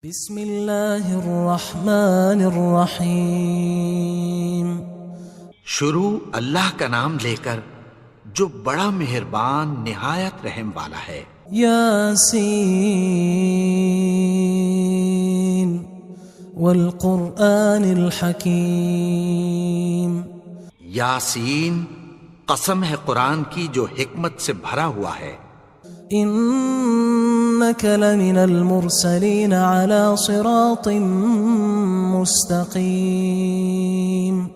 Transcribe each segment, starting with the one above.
بسم اللہ الرحمن الرحیم۔ شروع اللہ کا نام لے کر جو بڑا مہربان نہایت رحم والا ہے۔ یاسین والقرآن الحکیم۔ یاسین، قسم ہے قرآن کی جو حکمت سے بھرا ہوا ہے۔ انک لمن المرسلین علی صراط مستقیم۔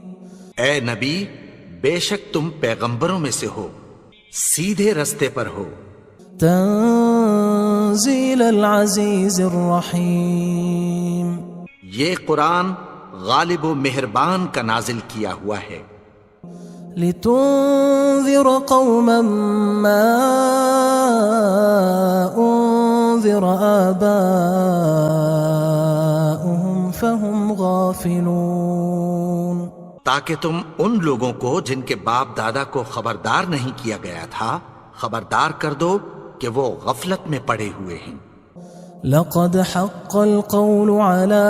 اے نبی، بے شک تم پیغمبروں میں سے ہو، سیدھے رستے پر ہو۔ تنزیل العزیز الرحیم۔ یہ قرآن غالب و مہربان کا نازل کیا ہوا ہے۔ لتنذر قوما ما انذر آباؤهم فهم غافلون۔ تاکہ تم ان لوگوں کو جن کے باپ دادا کو خبردار نہیں کیا گیا تھا خبردار کر دو کہ وہ غفلت میں پڑے ہوئے ہیں۔ لقد حق القول على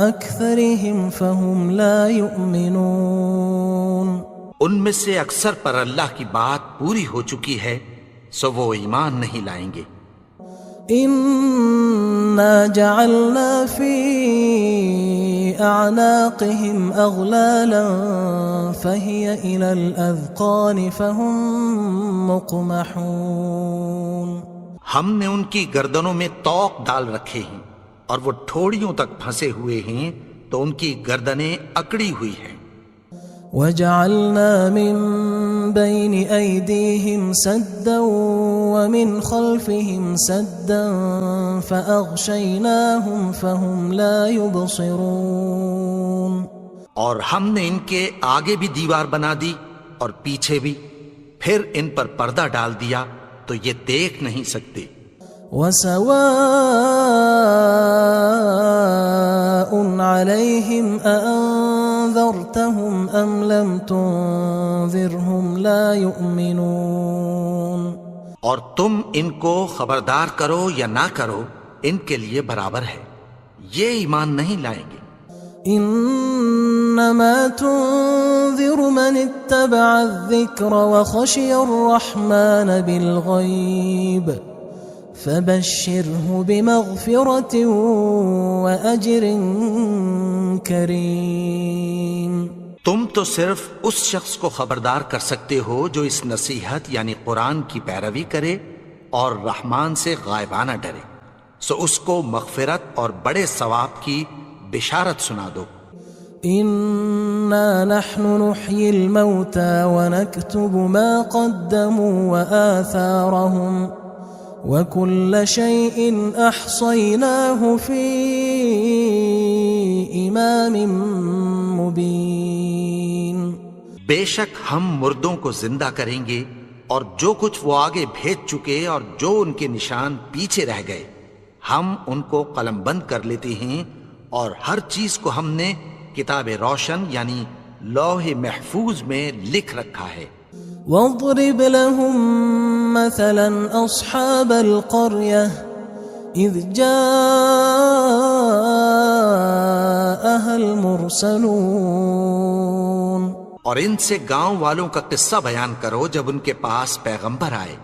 أكثرهم فهم لا يؤمنون۔ ان میں سے اکثر پر اللہ کی بات پوری ہو چکی ہے سو وہ ایمان نہیں لائیں گے۔ إنا جعلنا في أعناقهم أغلالا فهي إلى الأذقان فهم مقمحون۔ ہم نے ان کی گردنوں میں طوق ڈال رکھے ہیں اور وہ ٹھوڑیوں تک پھنسے ہوئے ہیں تو ان کی گردنیں اکڑی ہوئی ہیں۔ وجعلنا من بين أيديهم سدا ومن خلفهم سدا فأغشيناهم فهم لا يبصرون۔ اور ہم نے ان کے آگے بھی دیوار بنا دی اور پیچھے بھی، پھر ان پر پردہ ڈال دیا تو یہ دیکھ نہیں سکتے۔ وسواء عليهم أأنذرتهم أم لم تنذرهم لا يؤمنون۔ اور تم ان کو خبردار کرو یا نہ کرو ان کے لیے برابر ہے، یہ ایمان نہیں لائیں گے۔ انما تنذر من اتبع الذکر وخشی الرحمن بالغیب فبشره بمغفرة وأجر کریم۔ تم تو صرف اس شخص کو خبردار کر سکتے ہو جو اس نصیحت یعنی قرآن کی پیروی کرے اور رحمان سے غائبانہ ڈرے، سو اس کو مغفرت اور بڑے ثواب کی بشارت سنا دو۔ انا نحن نحيي الموتى ونكتب ما قدموا وآثارهم وكل شيء احصيناه في امام مبين۔ بے شک ہم مردوں کو زندہ کریں گے اور جو کچھ وہ آگے بھیج چکے اور جو ان کے نشان پیچھے رہ گئے ہم ان کو قلم بند کر لیتے ہیں، اور ہر چیز کو ہم نے کتاب روشن یعنی لوح محفوظ میں لکھ رکھا ہے۔ واضرب لهم مثلا اصحاب القرية اذ جاءها المرسلون۔ اور ان سے گاؤں والوں کا قصہ بیان کرو جب ان کے پاس پیغمبر آئے۔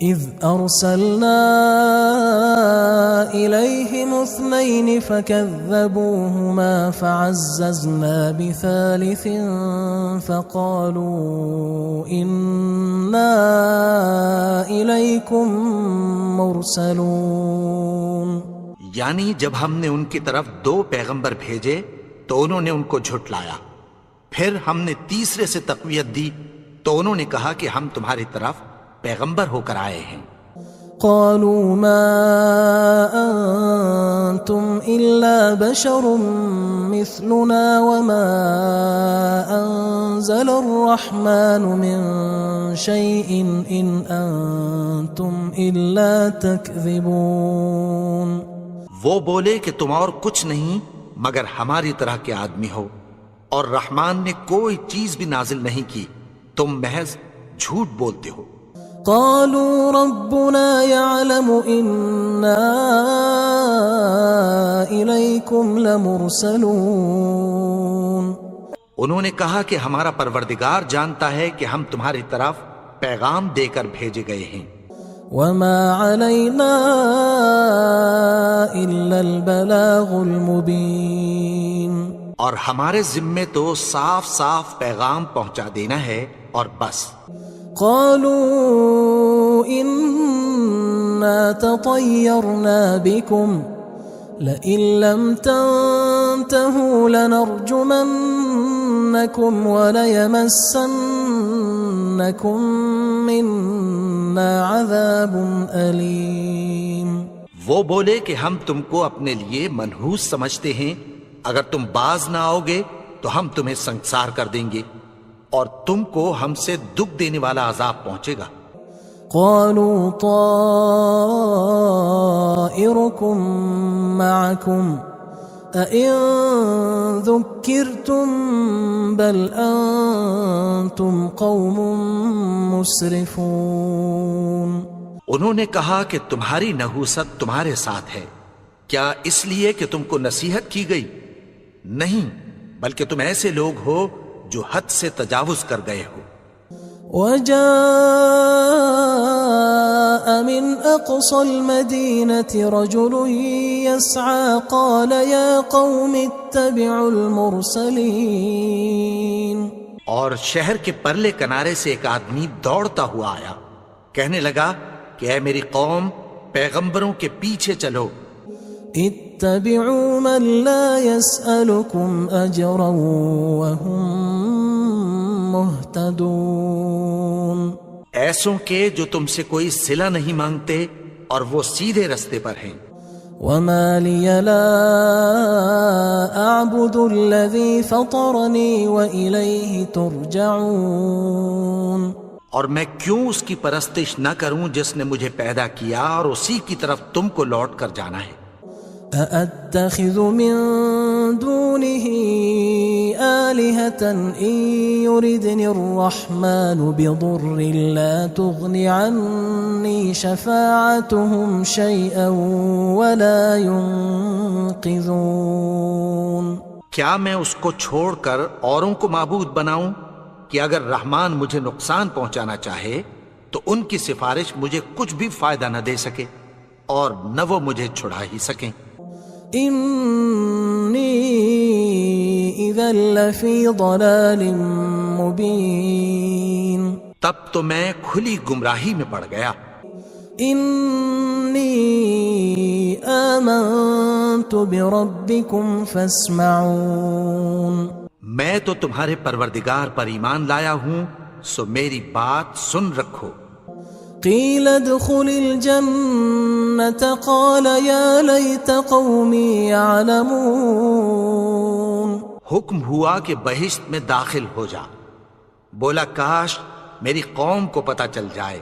اذ ارسلنا الیہم اثنین فکذبوہما فعززنا بثالث فقالوا انا الیکم مرسلون۔ یعنی جب ہم نے ان کی طرف 2 پیغمبر بھیجے تو انہوں نے ان کو جھٹلایا، پھر ہم نے تیسرے سے تقویت دی تو انہوں نے کہا کہ ہم تمہاری طرف پیغمبر ہو کر آئے ہیں۔ قالوا ما انتم الا بشر مثلنا وما انزل الرحمن من شيء ان انتم الا تكذبون۔ وہ بولے کہ تم اور کچھ نہیں مگر ہماری طرح کے آدمی ہو، اور رحمان نے کوئی چیز بھی نازل نہیں کی، تم محض جھوٹ بولتے ہو۔ قالوا ربنا يعلم إنا إليكم لمرسلون. انہوں نے کہا کہ ہمارا پروردگار جانتا ہے کہ ہم تمہاری طرف پیغام دے کر بھیجے گئے ہیں. وما علينا إلا البلاغ المبين. اور ہمارے ذمے تو صاف صاف پیغام پہنچا دینا ہے اور بس. قالوا إنا تطيرنا بكم لئن لم تنتهوا لنرجمنكم وليمسنكم منا عذاب أليم. وہ بولے کہ ہم تم کو اپنے لیے منحوس سمجھتے ہیں، اگر تم باز نہ آؤ گے تو ہم تمہیں سنسار کر دیں گے اور تم کو ہم سے دکھ دینے والا عذاب پہنچے گا. قالوا طائركم معكم أئن ذكرتم بل أنتم قوم مسرفون. انہوں نے کہا کہ تمہاری نحوست تمہارے ساتھ ہے، کیا اس لیے کہ تم کو نصیحت کی گئی؟ نہیں، بلکہ تم ایسے لوگ ہو جو حد سے تجاوز کر گئے ہو. وجاء من أقصى المدينة رجل يسعى قال يا قوم اتبعوا المرسلين. اور شہر کے پرلے کنارے سے ایک آدمی دوڑتا ہوا آیا، کہنے لگا کہ اے میری قوم، پیغمبروں کے پیچھے چلو. اتبعوا من لا يسألكم أجرا وهم مهتدون. ایسوں کے جو تم سے کوئی صلہ نہیں مانگتے اور وہ سیدھے رستے پر ہیں. وما لي لا أعبد الذي فطرني وإليه ترجعون. اور میں کیوں اس کی پرستش نہ کروں جس نے مجھے پیدا کیا اور اسی کی طرف تم کو لوٹ کر جانا ہے. أأتخذ من دونه آلهة إن يردني الرحمن بضر لا تغن عني شفاعتهم شيئا ولا ينقذون. کیا میں اس کو چھوڑ کر اوروں کو معبود بناؤں کہ اگر رحمان مجھے نقصان پہنچانا چاہے تو ان کی سفارش مجھے کچھ بھی فائدہ نہ دے سکے اور نہ وہ مجھے چھڑا ہی سکیں. إني إذا لفي ضلال مبين. تب تو میں کھلی گمراہی میں پڑ گیا. إني آمنت بربكم فاسمعون. میں تو تمہارے پروردگار پر ایمان لایا ہوں، سو میری بات سن رکھو. قيل ادخل الجنة قال يا ليت قومي يعلمون. حکم ہوا کہ بہشت میں داخل ہو جا. بولا کاش میری قوم کو پتہ چل جائے.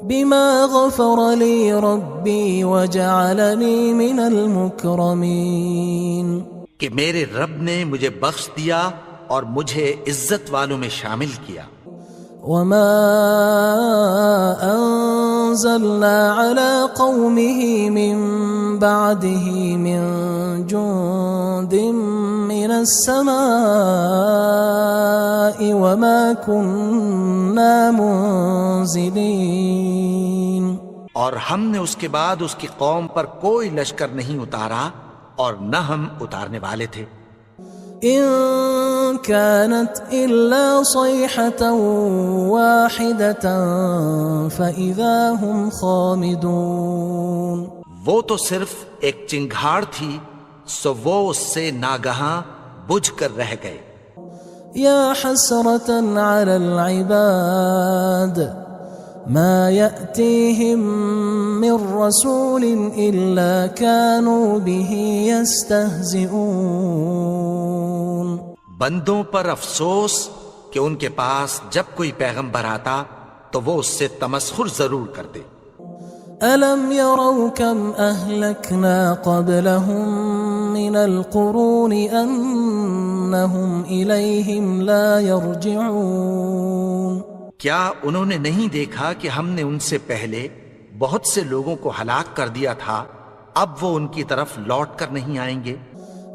بما غفر لي ربي وجعلني من المكرمين. کہ میرے رب نے مجھے بخش دیا اور مجھے عزت والوں میں شامل کیا. وما أنزلنا على قومه من بعده من جند من السماء وما كنا منزلين. اور ہم نے اس کے بعد اس کی قوم پر کوئی لشکر نہیں اتارا اور نہ ہم اتارنے والے تھے. إن كانت إلا صيحة واحدة فإذا هم خامدون. وہ تو صرف ایک چنگھاڑ تھی، سو وہ اس سے ناگہاں بجھ کر رہ گئے. يا حسرة على العباد ما يأتيهم من رسول إلا كانوا به يستهزئون. بندوں پر افسوس کہ ان کے پاس جب کوئی پیغمبر آتا تو وہ اس سے تمسخر ضرور کرتے. ألم يروا كم أهلكنا قبلهم من القرون أنهم إليهم لا يرجعون. کیا انہوں نے نہیں دیکھا کہ ہم نے ان سے پہلے بہت سے لوگوں کو ہلاک کر دیا تھا، اب وہ ان کی طرف لوٹ کر نہیں آئیں گے؟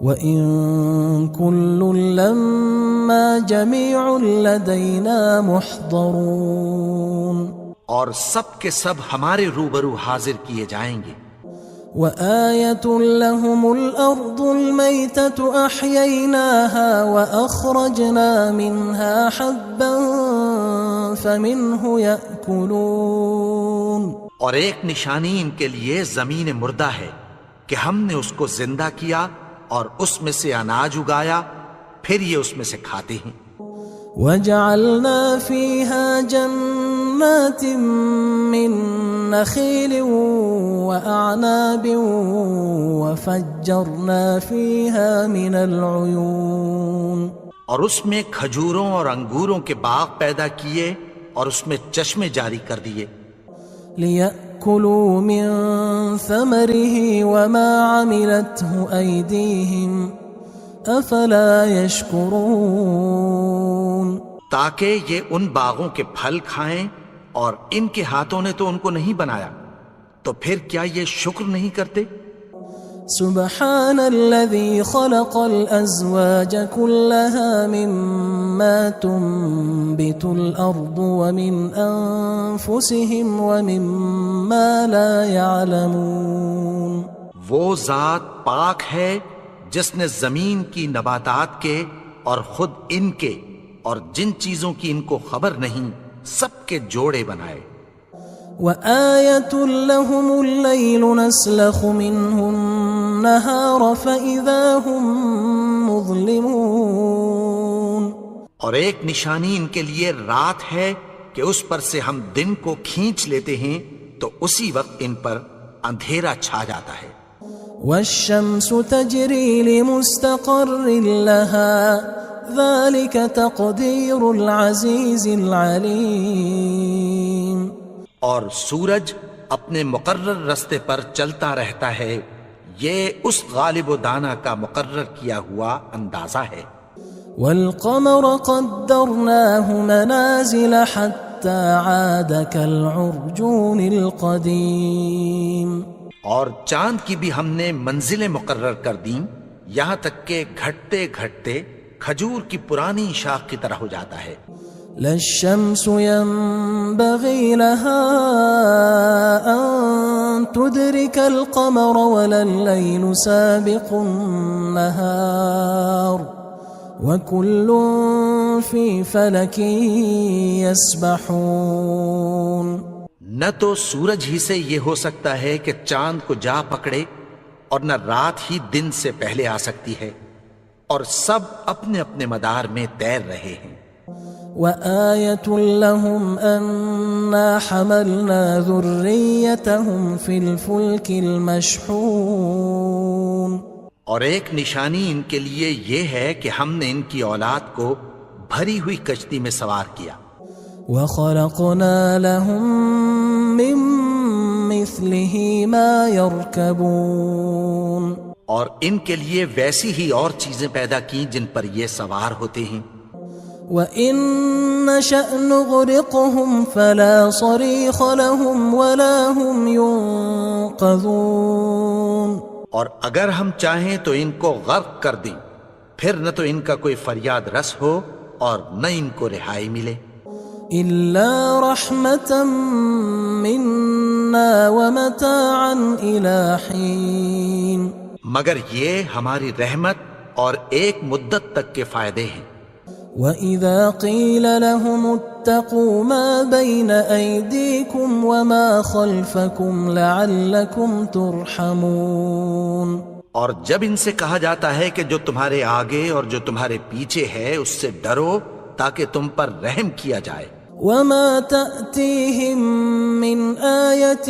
وَإِن كُلٌّ لَمَّا جَمِيعٌ لَدَيْنَا مُحْضَرُونَ، اور سب کے سب ہمارے روبرو حاضر کیے جائیں گے۔ وَآيَةٌ لَهُمُ الْأَرْضُ الْمَيْتَةُ أَحْيَيْنَاهَا وَأَخْرَجْنَا مِنْهَا حَبًّا فَمِنْهُ يَأْكُلُونَ، اور ایک نشانی ان کے لیے زمین مردہ ہے کہ ہم نے اس کو زندہ کیا اور اس میں سے اناج اگایا، پھر یہ اس میں سے کھاتے ہیں۔ وَجَعَلْنَا فِيهَا جَنَّاتٍ مِّن نَخِيلٍ وَأَعْنَابٍ وَفَجَّرْنَا فِيهَا مِنَ الْعُيُونِ، اور اس میں کھجوروں اور انگوروں کے باغ پیدا کیے اور اس میں چشمے جاری کر دیے، لِيَأْكُلُوا مِن ثَمَرِهِ وَمَا عَمِلَتْهُ أَيْدِيهِمْ أَفَلَا يَشْكُرُونَ، تاکہ یہ ان باغوں کے پھل کھائیں، اور ان کے ہاتھوں نے تو ان کو نہیں بنایا، تو پھر کیا یہ شکر نہیں کرتے؟ سبحان الذي خلق الأزواج كلها مما تنبت الأرض ومن أنفسهم ومما لا يعلمون، وہ ذات پاک ہے جس نے زمین کی نباتات کے اور خود ان کے اور جن چیزوں کی ان کو خبر نہیں سب کے جوڑے بنائے۔ وآية لهم الليل نسلخ منه النهار فإذا هم مظلمون، اور ایک نشانی ان کے لیے رات ہے کہ اس پر سے ہم دن کو کھینچ لیتے ہیں تو اسی وقت ان پر اندھیرا چھا جاتا ہے۔ والشمس تجري لمستقر لها ذلك تقدير العزيز العليم، اور سورج اپنے مقرر رستے پر چلتا رہتا ہے، یہ اس غالب و دانا کا مقرر کیا ہوا اندازہ ہے۔ والقمر قدرناه منازل حتى عاد كالعرجون القديم، اور چاند کی بھی ہم نے منزلیں مقرر کر دیں، یہاں تک کہ گھٹتے گھٹتے کھجور کی پرانی شاخ کی طرح ہو جاتا ہے۔ لا الشمس ينبغي لها أن تدرك القمر ولا الليل سابق النهار وكل في فلك يسبحون، نہ تو سورج ہی سے یہ ہو سکتا ہے کہ چاند کو جا پکڑے، اور نہ رات ہی دن سے پہلے آ سکتی ہے، اور سب اپنے اپنے مدار میں تیر رہے ہیں۔ وآية لهم أنا حملنا ذريتهم في الفلك المشحون، اور ایک نشانی ان کے لیے یہ ہے کہ ہم نے ان کی اولاد کو بھری ہوئی کشتی میں سوار کیا۔ وخلقنا لهم من مثله ما يركبون، اور ان کے لیے ویسی ہی اور چیزیں پیدا کی جن پر یہ سوار ہوتے ہیں۔ وَإِن نَّشَأْ نُغْرِقْهُمْ فَلَا صَرِيخَ لَهُمْ وَلَا هُمْ يُنقَذُونَ، اور اگر ہم چاہیں تو ان کو غرق کر دیں، پھر نہ تو ان کا کوئی فریاد رس ہو اور نہ ان کو رہائی ملے۔ إِلَّا رَحْمَةً مِنَّا وَمَتَاعًا إِلَى حِينٍ، مگر یہ ہماری رحمت اور ایک مدت تک کے فائدے ہیں۔ وَإِذَا قِيلَ لَهُمُ اتَّقُوا مَا بَيْنَ أَيْدِيكُمْ وَمَا خَلْفَكُمْ لَعَلَّكُمْ تُرْحَمُونَ، اور جب ان سے کہا جاتا ہے کہ جو تمہارے آگے اور جو تمہارے پیچھے ہے اس سے ڈرو تاکہ تم پر رحم کیا جائے۔ وَمَا تَأْتِيهِم مِّنْ آيَةٍ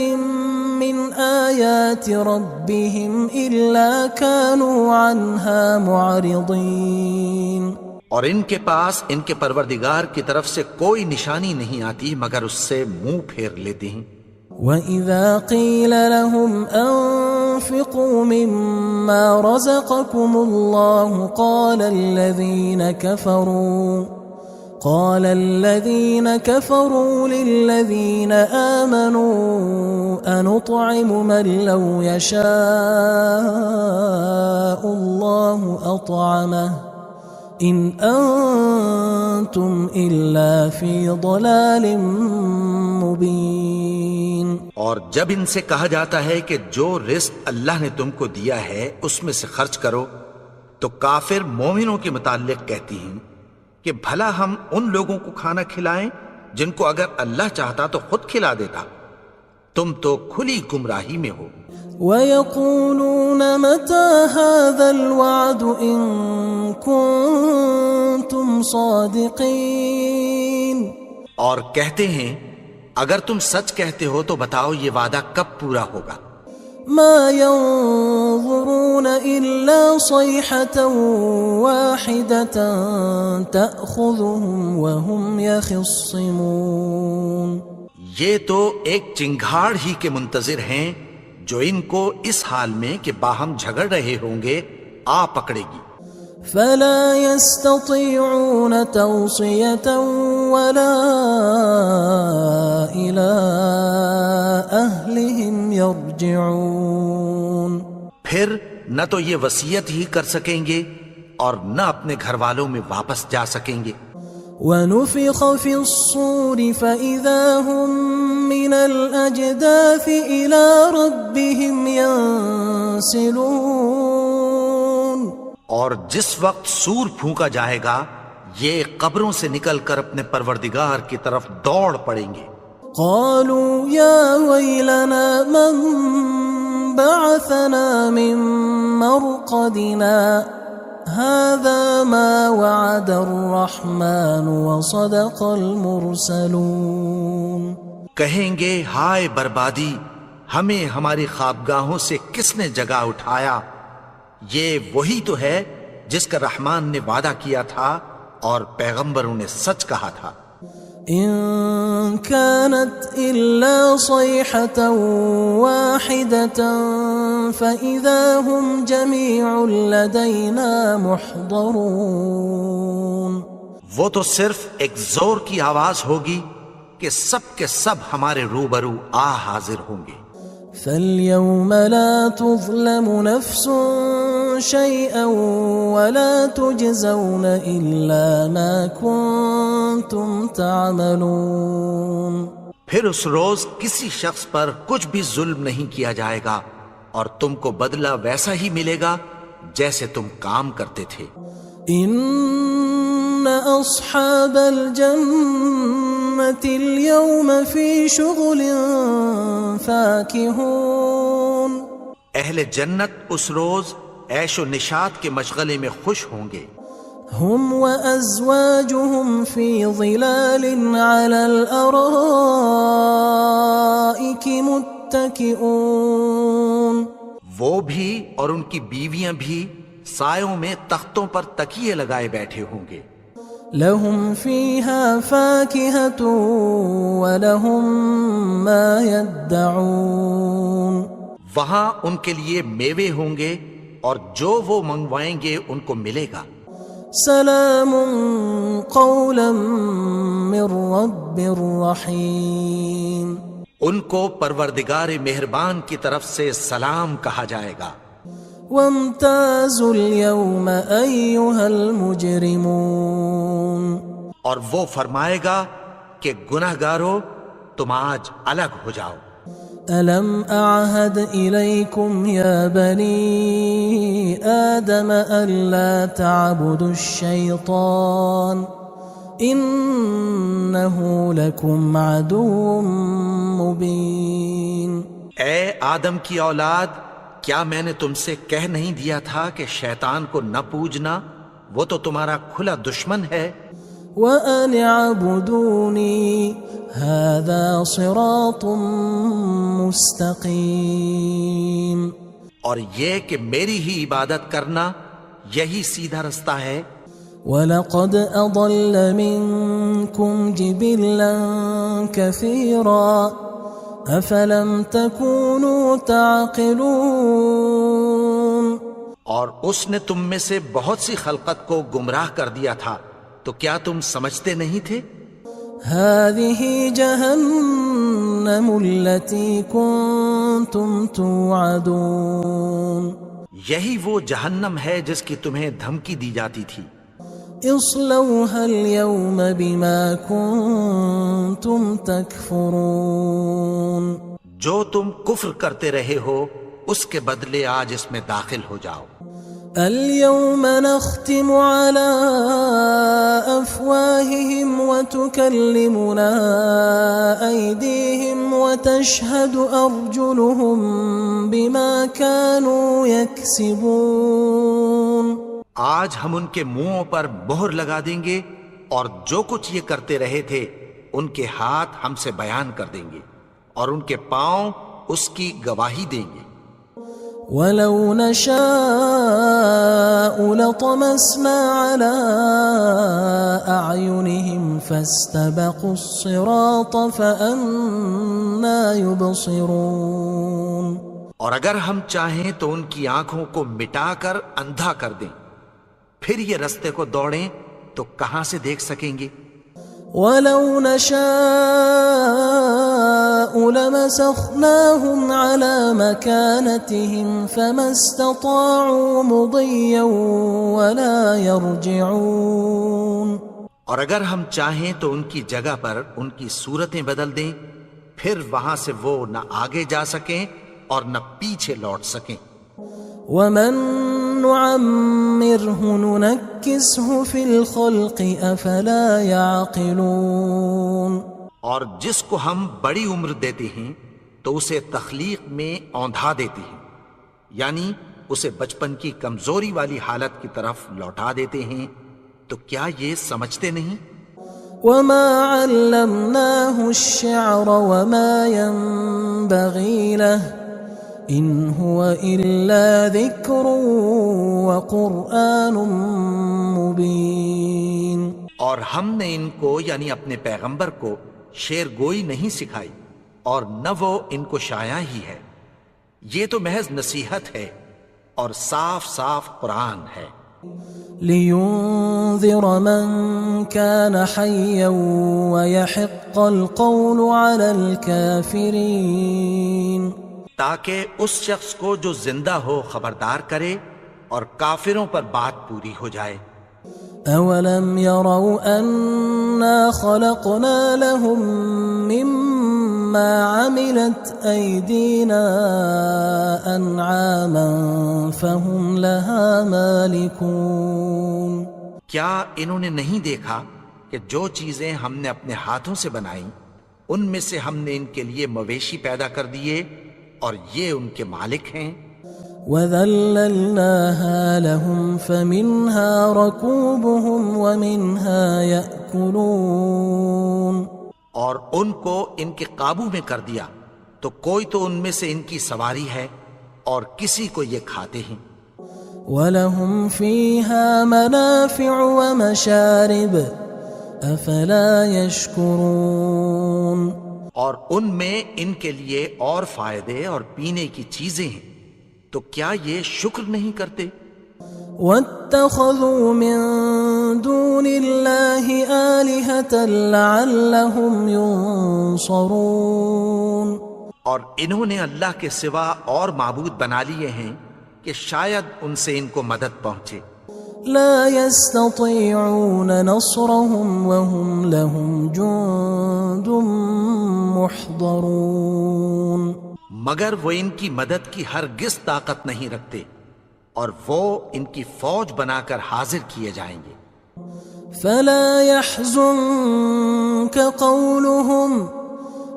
مِّنْ آيَاتِ رَبِّهِمْ إِلَّا كَانُوا عَنْهَا مُعْرِضِينَ، اور ان کے پاس ان کے پروردگار کی طرف سے کوئی نشانی نہیں آتی مگر اس سے منہ پھیر لیتے ہیں۔ وَإِذَا قِيلَ لَهُمْ أَنفِقُوا مِمَّا رَزَقَكُمُ اللَّهُ قَالَ قال الذين كفروا للذين آمنوا أنطعم من لو يشاء الله أطعمه إن أنتم إلا في ضلال مبين. اور جب ان سے کہا جاتا ہے کہ جو رزق اللہ نے تم کو دیا ہے اس میں سے خرچ کرو، تو کافر مومنوں کے متعلق کہتی ہیں کہ بھلا ہم ان لوگوں کو کھانا کھلائیں جن کو اگر اللہ چاہتا تو خود کھلا دیتا. تم تو کھلی گمراہی میں ہو. وَيَقُولُونَ مَتَى هَذَا الْوَعْدُ إِن كُنتُمْ صَادِقِينَ. اور کہتے ہیں اگر تم سچ کہتے ہو تو بتاؤ یہ وعدہ کب پورا ہوگا. مَا يَنظُرُونَ إِلَّا صَيْحَةً وَاحِدَةً تَأْخُذُهُمْ وَهُمْ يَخِصِّمُونَ. یہ تو ایک چنگھاڑ ہی کے منتظر ہیں جو ان کو اس حال میں کہ باہم جھگڑ رہے ہوں گے آ پکڑے گی. فلا يستطيعون توصية ولا إلى أهلهم يرجعون. پھر نہ تو یہ وصیت ہی کر سکیں گے اور نہ اپنے گھر والوں میں واپس جا سکیں گے. ونفخ في الصور فإذا هم من الأجداث إلى ربهم ينسلون. اور جس وقت سور پھونکا جائے گا یہ قبروں سے نکل کر اپنے پروردگار کی طرف دوڑ پڑیں گے. قالوا يا ويلنا من بعثنا من مرقدنا هذا ما وعد الرحمن وصدق المرسلون. کہیں گے ہائے بربادی، ہمیں ہماری خوابگاہوں سے کس نے جگا اٹھایا. یہ وہی تو ہے جس کا رحمان نے وعدہ کیا تھا اور پیغمبروں نے سچ کہا تھا. إن كانت إلا صيحة واحدة فإذا هم جميع لدينا محضرون. وہ تو صرف ایک زور کی آواز ہوگی کہ سب کے سب ہمارے روبرو آ حاضر ہوں گے. فاليوم لا تظلم نفس شيئا ولا تجزون إلا ما كنتم تعملون. پھر اس روز کسی شخص پر کچھ بھی ظلم نہیں کیا جائے گا اور تم کو بدلہ ویسا ہی ملے گا جیسے تم کام کرتے تھے. ان اصحاب الجنة اليوم في شغل فاكهون. اہل جنت اس روز عیش و نشاط کے مشغلے میں خوش ہوں گے. هم وأزواجهم في ظلال على الأرائك متكئون. وہ بھی اور ان کی بیویاں بھی سایوں میں تختوں پر تکیے لگائے بیٹھے ہوں گے. لهم فيها فاكهة ولهم ما يدعون. وہاں ان کے لیے میوے ہوں گے اور جو وہ منگوائیں گے ان کو ملے گا. سلام قولا من رب رحیم. ان کو پروردگار مہربان کی طرف سے سلام کہا جائے گا. وامتازوا اليوم أيها المجرمون. اور وہ فرمائے گا کہ گناہگارو تم آج الگ ہو جاؤ. ألم أعهد إليكم يا بني آدم ألا تعبدوا الشيطان إنه لكم عدو مبين. اے آدم کی اولاد، کیا میں نے تم سے کہہ نہیں دیا تھا کہ شیطان کو نہ پوجنا، وہ تو تمہارا کھلا دشمن ہے. وَأَنِ اعْبُدُونِي هَذَا صِرَاطٌ مُسْتَقِيمٌ. اور یہ کہ میری ہی عبادت کرنا یہی سیدھا رستہ ہے. وَلَقَدْ أَضَلَّ مِنْكُمْ جِبِلًّا كَثِيرًا أَفَلَمْ تَكُونُوا تَعْقِلُونَ. اور اس نے تم میں سے بہت سی خلقت کو گمراہ کر دیا تھا، تو کیا تم سمجھتے نہیں تھے؟ هذه جهنم التي كنتم توعدون یہی وہ جہنم ہے جس کی تمہیں دھمکی دی جاتی تھی۔ اصلوها اليوم بما كنتم تكفرون جو تم کفر کرتے رہے ہو اس کے بدلے آج اس میں داخل ہو جاؤ۔ اليوم نختم على أفواههم وتكلمنا أيديهم وتشهد أرجلهم بما كانوا يكسبون آج ہم ان کے منہوں پر مہر لگا دیں گے اور جو کچھ یہ کرتے رہے تھے ان کے ہاتھ ہم سے بیان کر دیں گے اور ان کے پاؤں اس کی گواہی دیں گے۔ وَلَوْ نَشَاءُ لَطَمَسْنَا عَلَىٰ أَعْيُنِهِمْ فَاسْتَبَقُوا الصِّرَاطَ فَأَنَّىٰ يُبْصِرُونَ اور اگر ہم چاہیں تو ان کی آنکھوں کو مٹا کر اندھا کر دیں، پھر یہ رستے کو دوڑیں تو کہاں سے دیکھ سکیں گے؟ وَلَوْ نَشَاءُ لَمَسَخْنَاهُمْ عَلَىٰ مَكَانَتِهِمْ فَمَا اسْتَطَاعُوا مُضِيًّا وَلَا يَرْجِعُونَ اور اگر ہم چاہیں تو ان کی جگہ پر ان کی صورتیں بدل دیں، پھر وہاں سے وہ نہ آگے جا سکیں اور نہ پیچھے لوٹ سکیں۔ وَمَن نُعَمِّرْهُ نُنَكِّسْهُ فِي الْخَلْقِ أَفَلَا يَعْقِلُونَ اور جس کو ہم بڑی عمر دیتے ہیں تو اسے تخلیق میں اوندھا دیتے ہیں، یعنی اسے بچپن کی کمزوری والی حالت کی طرف لوٹا دیتے ہیں، تو کیا یہ سمجھتے نہیں؟ وَمَا عَلَّمْنَاهُ الشِّعْرَ وَمَا يَنبَغِي لَهُ إِنْ هُوَ إِلَّا ذِكْرٌ وَقُرْآنٌ مُبِينٌ اور ہم نے ان کو یعنی اپنے پیغمبر کو شعر گوئی نہیں سکھائی اور نہ وہ ان کو شایع ہی ہے، یہ تو محض نصیحت ہے اور صاف صاف قرآن ہے۔ لِيُنذِرَ مَن كَانَ حَيًّا وَيَحِقَّ الْقَوْلُ عَلَى الْكَافِرِينَ تاکہ اس شخص کو جو زندہ ہو خبردار کرے اور کافروں پر بات پوری ہو جائے۔ أَوَلَمْ يَرَوْا أَنَّا خَلَقْنَا لَهُم مِّمَّا عَمِلَتْ أَيْدِينَا أَنْعَامًا فَهُمْ لَهَا مَالِكُونَ کیا انہوں نے نہیں دیکھا کہ جو چیزیں ہم نے اپنے ہاتھوں سے بنائیں ان میں سے ہم نے ان کے لیے مویشی پیدا کر دیے اور یہ ان کے مالک ہیں۔ وَذَلَّلْنَاهَا لَهُمْ فَمِنْهَا رَكُوبُهُمْ وَمِنْهَا يَأْكُلُونَ اور ان کو ان کے قابو میں کر دیا تو کوئی تو ان میں سے ان کی سواری ہے اور کسی کو یہ کھاتے ہیں۔ وَلَهُمْ فِيهَا مَنَافِعُ وَمَشَارِبُ أَفَلَا يَشْكُرُونَ اور ان میں ان کے لیے اور فائدے اور پینے کی چیزیں ہیں، تو کیا یہ شکر نہیں کرتے؟ وَاتَّخَذُوا مِن دُونِ اللَّهِ آلِهَةً لَعَلَّهُمْ يُنصَرُونَ اور انہوں نے اللہ کے سوا اور معبود بنا لیے ہیں کہ شاید ان سے ان کو مدد پہنچے۔ لا يستطيعون نصرهم وهم لهم جند محضرون مگر وہ ان کی مدد کی ہرگز طاقت نہیں رکھتے اور وہ ان کی فوج بنا کر حاضر کیے جائیں گے۔ فلا يحزنك قولهم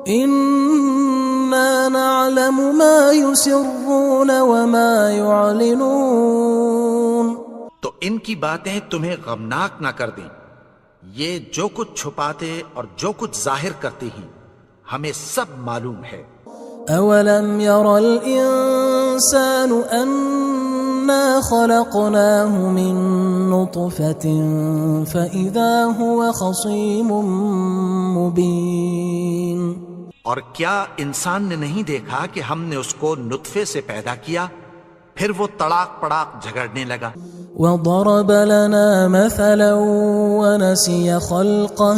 إنا نعلم ما يسرون وما يعلنون تو ان کی باتیں تمہیں غمناک نہ کر دیں، یہ جو کچھ چھپاتے اور جو کچھ ظاہر کرتے ہیں ہمیں سب معلوم ہے۔ أولم ير الإنسان أنا خلقناه من نطفة فإذا هو خصيم مبين اور کیا انسان نے نہیں دیکھا کہ ہم نے اس کو نطفے سے پیدا کیا، پھر وہ تڑاک پڑاک جھگڑنے لگا۔ وضرب لنا مثلا ونسي خلقه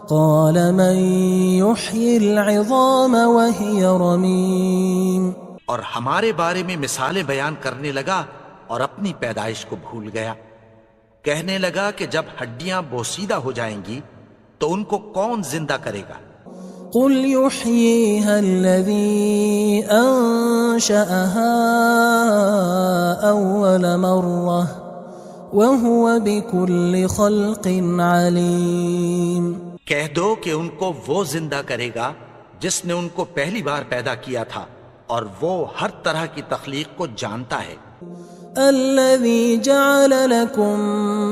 قال من يحيي العظام وهي رميم اور ہمارے بارے میں مثالیں بیان کرنے لگا اور اپنی پیدائش کو بھول گیا. کہنے لگا کہ جب ہڈیاں بوسیدہ ہو جائیں گی تو ان کو کون زندہ کرے گا؟ قل يحييها الذي أنشأها أول مرة وهو بكل خلق عليم. کہہ دو کہ ان کو وہ زندہ کرے گا جس نے ان کو پہلی بار پیدا کیا تھا اور وہ ہر طرح کی تخلیق کو جانتا ہے. الذي جعل لكم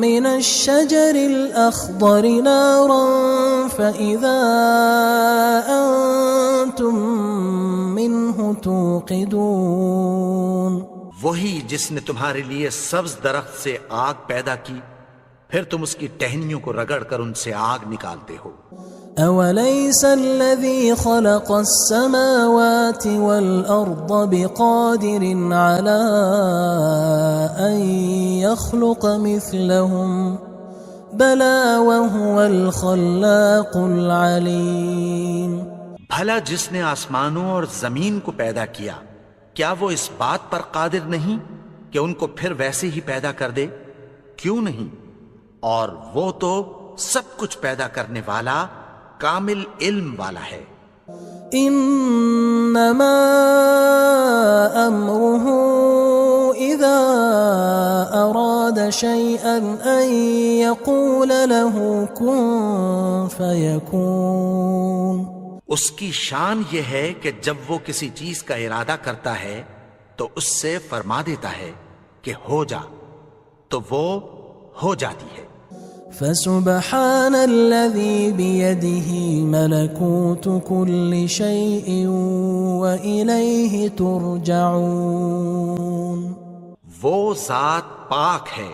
من الشجر الأخضر نارا فإذا أنتم منه توقدون. وہی جس نے تمہارے لیے سبز درخت سے آگ پیدا کی پھر تم اس کی ٹہنیوں کو رگڑ کر ان سے آگ نکالتے ہو. أوليس الذي خلق السماوات والأرض بقادر على أن يخلق مثلهم بلى وهو الخلاق العليم. بھلا جس نے آسمانوں اور زمین کو پیدا کیا کیا وہ اس بات پر قادر نہیں کہ ان کو پھر ویسے ہی پیدا کر دے؟ کیوں نہیں؟ اور وہ تو سب کچھ پیدا کرنے والا کامل علم والا ہے. انما امره اذا اراد شيئا ان يقول له كن فيكون. اس کی شان یہ ہے کہ جب وہ کسی چیز کا ارادہ کرتا ہے تو اس سے فرما دیتا ہے کہ ہو جا تو وہ ہو جاتی ہے. فسبحان الذي بيده ملكوت كل شيء وإليه ترجعون. وہ ذات پاک ہے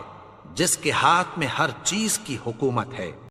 جس کے ہاتھ میں ہر چیز کی حکومت ہے